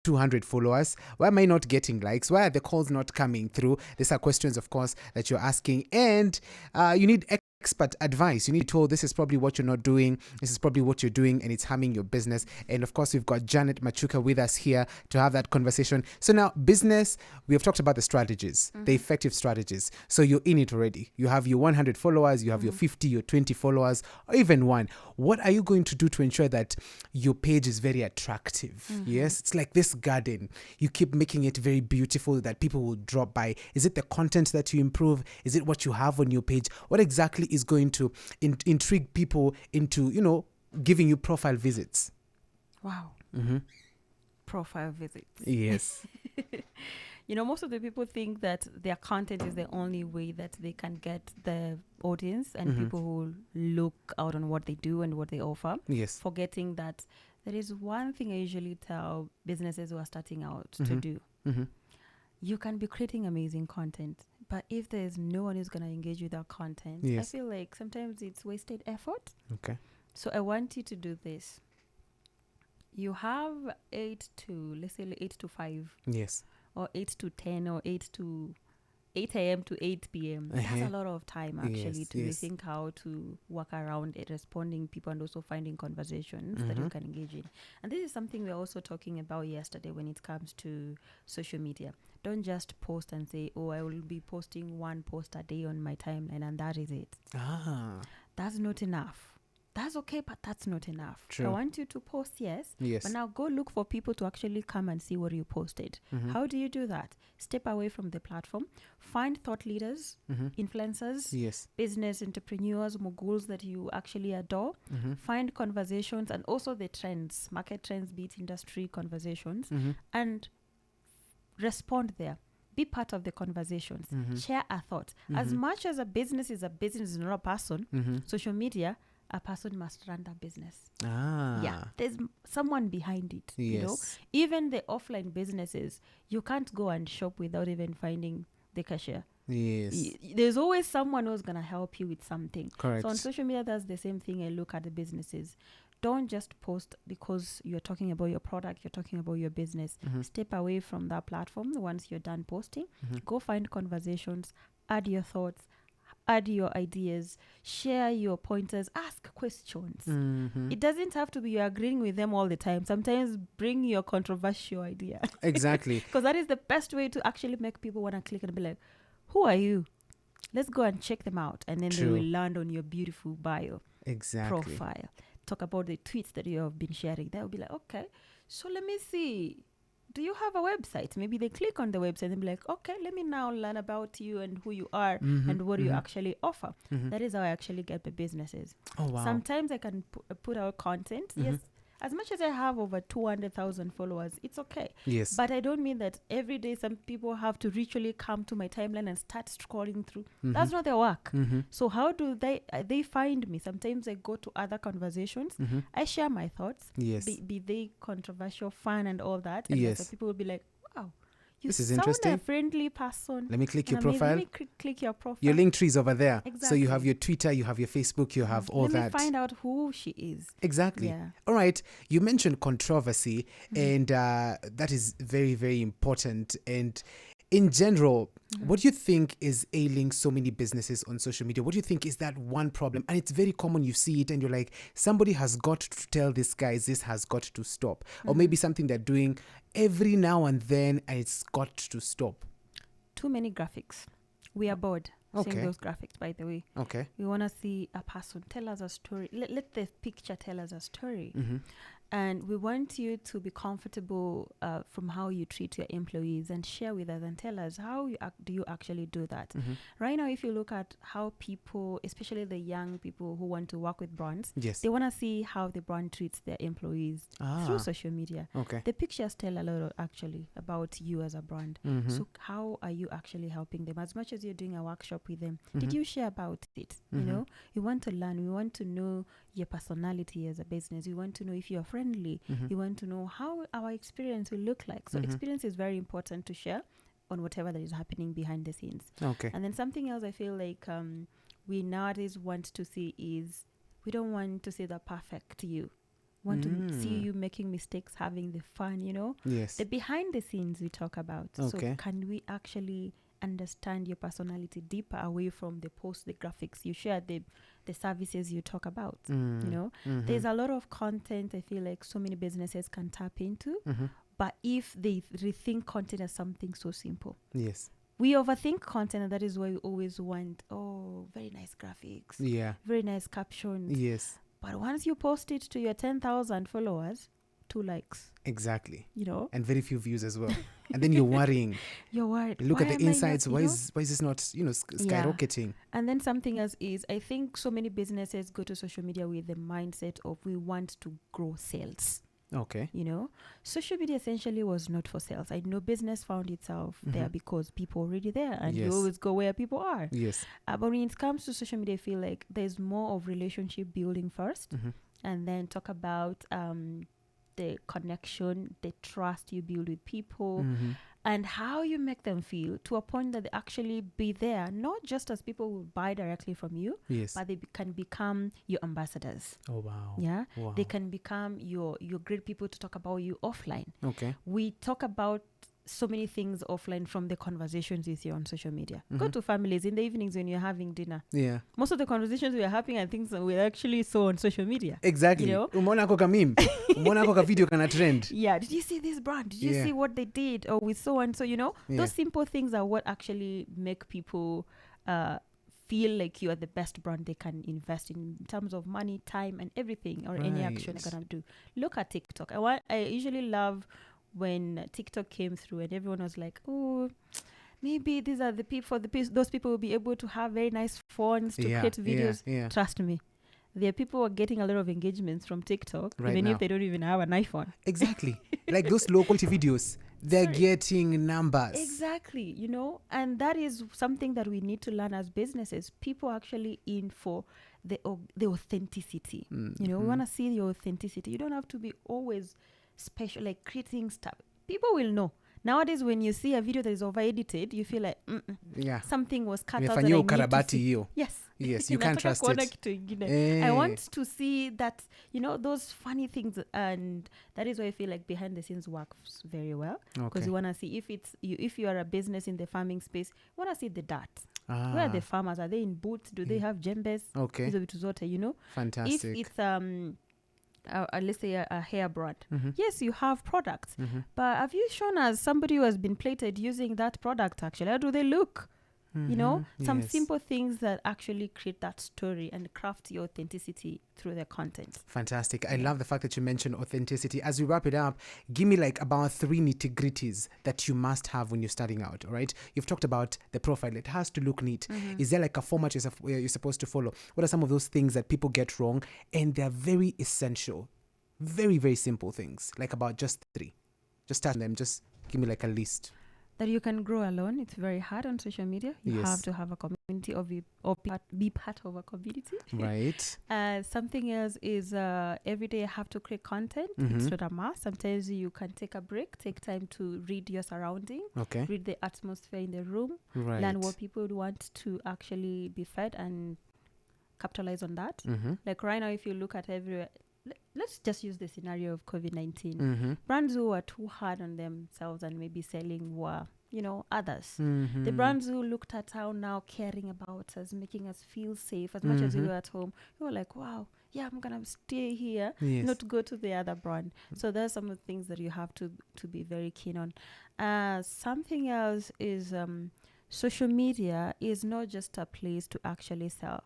200 followers? Why am I not getting likes? Why are the calls not coming through? These are questions, of course, that you're asking. And you need expert advice. You need to be told this is probably what you're not doing. This is probably what you're doing, and it's harming your business. And of course, we've got Janet Machuka with us here to have that conversation. So now, business, we have talked about the strategies, the effective strategies. So you're in it already. You have your 100 followers, you have your 50, your 20 followers, or even one. What are you going to do to ensure that your page is very attractive? Yes, it's like this garden. You keep making it very beautiful that people will drop by. Is it the content that you improve? Is it what you have on your page? What exactly is going to intrigue people into, giving you profile visits? Wow. Profile visits. Yes. Most of the people think that their content is the only way that they can get the audience and people who look out on what they do and what they offer. Yes. Forgetting that there is one thing I usually tell businesses who are starting out to do. You can be creating amazing content, but if there's no one who's going to engage with that content, I feel like sometimes it's wasted effort. Okay. So I want you to do this. You have 8 to 5. Yes. Or 8 to 10 or 8 a.m. to 8 p.m. That's a lot of time actually to think how to work around it, responding people and also finding conversations that you can engage in. And this is something we're also talking about yesterday when it comes to social media. Don't just post and say, oh, I will be posting one post a day on my timeline and that is it. That's not enough. That's okay, but that's not enough. True. I want you to post, yes. But now go look for people to actually come and see what you posted. How do you do that? Step away from the platform. Find thought leaders, influencers, business entrepreneurs, moguls that you actually adore. Find conversations and also the trends, market trends, beat industry conversations, and respond there. Be part of the conversations. Share a thought. As much as a business is not a person, social media, a person must run that business. Yeah, there's someone behind it. Even the offline businesses, you can't go and shop without even finding the cashier. There's always someone who's going to help you with something. Correct. So on social media, that's the same thing. I look at the businesses. Don't just post because you're talking about your product, you're talking about your business. Step away from that platform once you're done posting. Go find conversations, add your thoughts, add your ideas, share your pointers, ask questions. It doesn't have to be you're agreeing with them all the time. Sometimes bring your controversial idea. Exactly. Because that is the best way to actually make people want to click and be like, who are you? Let's go and check them out. And then they will land on your beautiful bio profile. Talk about the tweets that you have been sharing. They will be like, okay, so let me see. Do you have a website? Maybe they click on the website and be like, okay, let me now learn about you and who you are and what you actually offer. That is how I actually get the businesses. Oh, wow. Sometimes I can put out content. Yes, as much as I have over 200,000 followers, it's okay. Yes. But I don't mean that every day some people have to ritually come to my timeline and start scrolling through. That's not their work. So how do they find me? Sometimes I go to other conversations. I share my thoughts. Yes. Be they controversial, fun and all that. And so people will be like, wow, you this is sound interesting. a friendly person. Let me click your profile. Let me click your profile. Your link tree is over there. Exactly. So you have your Twitter, you have your Facebook, you have all that. Let me find out who she is. Exactly. Yeah. All right. You mentioned controversy, and that is very, very important. And in general, what do you think is ailing so many businesses on social media? What do you think is that one problem? And it's very common. You see it and you're like, somebody has got to tell these guys this has got to stop. Or maybe something they're doing every now and then and it's got to stop. Too many graphics. We are bored seeing those graphics, by the way. Okay. We want to see a person tell us a story. Let the picture tell us a story. And we want you to be comfortable from how you treat your employees and share with us and tell us how do you actually do that. Right now, if you look at how people, especially the young people who want to work with brands, they want to see how the brand treats their employees through social media. Okay. The pictures tell a lot actually about you as a brand. So how are you actually helping them? As much as you're doing a workshop with them, did you share about it? You know, you want to learn. We want to know your personality as a business. We want to know if you're friendly. You want to know how our experience will look like. So experience is very important to share on whatever that is happening behind the scenes. Okay. And then something else I feel like we nowadays want to see is we don't want to see the perfect you. want to see you making mistakes, having the fun, Yes. The behind the scenes we talk about. Okay. So can we actually understand your personality deeper away from the post, the graphics you share, the services you talk about? There's a lot of content I feel like so many businesses can tap into, but if they rethink content as something so simple. Yes. We overthink content, and that is why we always want, very nice graphics. Yeah. Very nice captions. Yes. But once you post it to your 10,000 followers, 2 likes. Exactly. And very few views as well. And then you're worrying. You're worried. Look at the insights. Why is this not, skyrocketing? Yeah. And then something else is, I think so many businesses go to social media with the mindset of we want to grow sales. Okay. Social media essentially was not for sales. I know business found itself there because people are already there, and you always go where people are. Yes. But when it comes to social media, I feel like there's more of relationship building first, and then talk about the connection, the trust you build with people, and how you make them feel to a point that they actually be there, not just as people will buy directly from you, but they can become your ambassadors. Oh, wow. Yeah. Wow. They can become your great people to talk about you offline. Okay. We talk about so many things offline from the conversations with you on social media. Go to families in the evenings when you're having dinner. Yeah. Most of the conversations we are having are things that we actually saw on social media. Exactly. Umeona koka meme. Umeona koka video kana trend. Yeah. Did you see this brand? Did you see what they did? Or with so and so, those simple things are what actually make people feel like you are the best brand they can invest in terms of money, time, and everything, or any action they're gonna do. Look at TikTok. I usually love when TikTok came through and everyone was like, oh, maybe these are the people, those people will be able to have very nice phones to create videos. Trust me, there are people who are getting a lot of engagements from TikTok, even if they don't even have an iPhone. Exactly. Like those low quality videos, they're getting numbers. Exactly. And that is something that we need to learn as businesses. People actually in for the authenticity. We want to see the authenticity. You don't have to be always special, like creating stuff. People will know. Nowadays, when you see a video that is over-edited, you feel like, something was cut out that I need to see. Yes, you can't trust it. I want to see that, those funny things, and that is why I feel like behind the scenes works very well. Because you want to see if you are a business in the farming space, you want to see the dirt. Where are the farmers? Are they in boots? Do they have jembes? Okay. Fantastic. If it's let's say a hair brand. Yes, you have products, but have you shown us somebody who has been plated using that product actually? How do they look? Some simple things that actually create that story and craft your authenticity through the content. Fantastic. I love the fact that you mentioned authenticity. As we wrap it up, give me like about 3 nitty-gritties that you must have when you're starting out, all right? You've talked about the profile. It has to look neat. Is there like a format you're supposed to follow? What are some of those things that people get wrong? And they're very essential. Very, very simple things. Like about just 3. Just start them. Just give me like a list. That you can grow alone. It's very hard on social media. You have to have a community or be part of a community. Right. Something else is every day I have to create content. It's not a must. Sometimes you can take a break, take time to read your surrounding, read the atmosphere in the room, learn what people would want to actually be fed and capitalize on that. Like right now, if you look at everywhere, let's just use the scenario of COVID-19. Brands who are too hard on themselves and maybe selling were, others. The brands who looked at how now caring about us, making us feel safe as much as we were at home, you were like, wow, I'm going to stay here, not go to the other brand. So there's some of the things that you have to be very keen on. Something else is social media is not just a place to actually sell.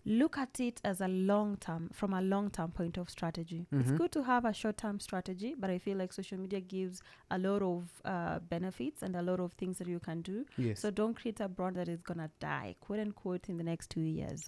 Look at it as from a long-term point of strategy. It's good to have a short-term strategy, but I feel like social media gives a lot of benefits and a lot of things that you can do. So don't create a brand that is going to die, quote unquote, in the next 2 years.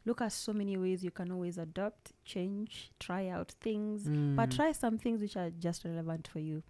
Look at so many ways you can always adopt, change, try out things, but try some things which are just relevant for you.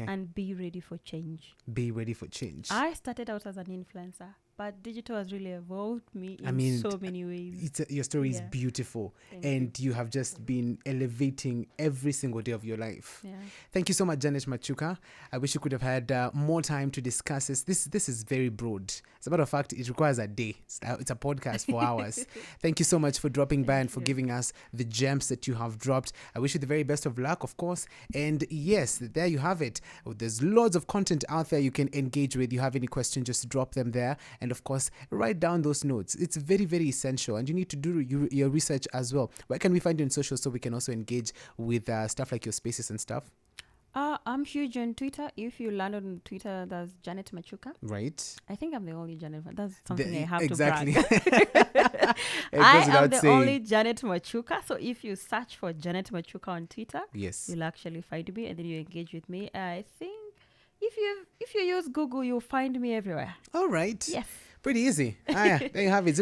And be ready for change. Be ready for change. I started out as an influencer. But digital has really evolved me in so many ways. Your story is beautiful. And you have just been elevating every single day of your life. Yeah. Thank you so much, Janet Machuka. I wish you could have had more time to discuss this. This is very broad. As a matter of fact, it requires a day. It's a podcast for hours. Thank you so much for dropping by and for giving us the gems that you have dropped. I wish you the very best of luck, of course. And yes, there you have it. There's loads of content out there you can engage with. You have any questions, just drop them there. And of course, write down those notes. It's very, very essential. And you need to do your research as well. Where can we find you on social so we can also engage with stuff like your spaces and stuff? I'm huge on Twitter. If you land on Twitter, that's Janet Machuka. Right. I think I'm the only Janet. That's something I have to brag. I am the only Janet Machuka. So if you search for Janet Machuka on Twitter, you'll actually find me, and then you engage with me. I think if you use Google, you'll find me everywhere. All right. Yes. Pretty easy. There you have it.